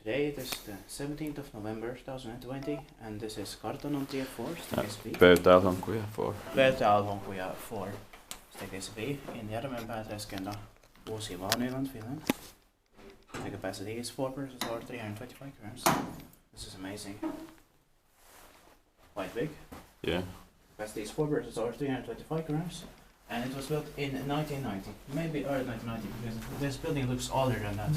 Today it is the 17th of November 2020 and this is Kartonontie 4, Stekes B. Pöytäalhonkuja 4. Pöytäalhonkuja 4, Stekes B in Järvenpää, Treskenda, Uusi-Vaaniland, Finland. The capacity is 4 persons or 325 grams. This is amazing. Quite big. Yeah. Capacity is 4 persons or 325 grams. And it was built in 1990, maybe early 1990, because this building looks older than that.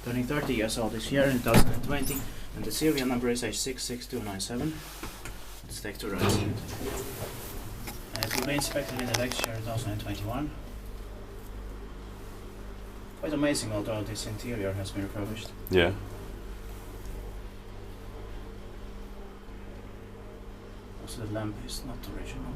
Turning 30 years old this year in 2020, and the serial number is H66297. Let's take the right side. And it will be inspected in the next year 2021. Quite amazing, although this interior has been refurbished. Yeah. Also the lamp is not original.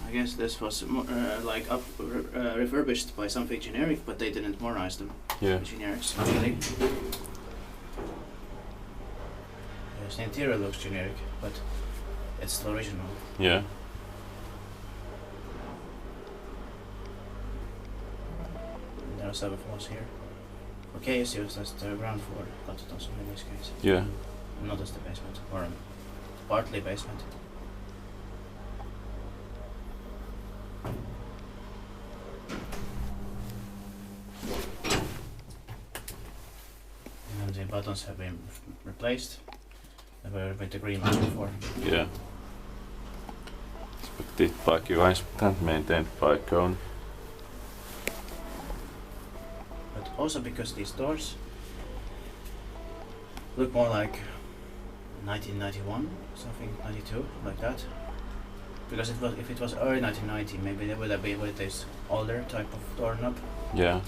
I guess this was refurbished by something generic, but they didn't modernize them. Yeah. Generics, actually. Yes, the interior looks generic, but it's the original. Yeah. And there are 7 floors here. Okay, it's used as the ground floor, but it also in this case. Yeah. Not as the basement, or partly basement. And the buttons have been replaced. They were with the green one before. Yeah. Expected bike and maintained by Kone. But also because these doors look more like 1991, something 92, like that. Because if it was early 1990, maybe they would have been with this older type of doorknob. Yeah.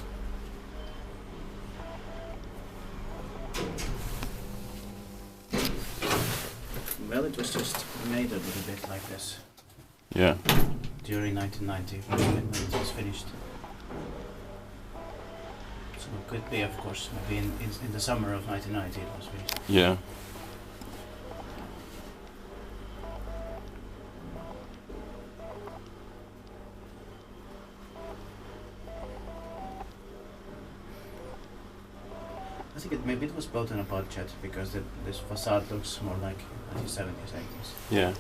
Well, it was just made a little bit like this Yeah. during 1990 when it was finished. So it could be, of course, maybe in the summer of 1990 it was finished. Yeah. I think maybe it was built in a budget because this facade looks more like 1970s, 80s. Yeah.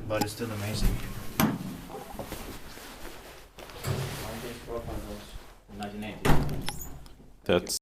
But it's still amazing. These profiles in 1980. That's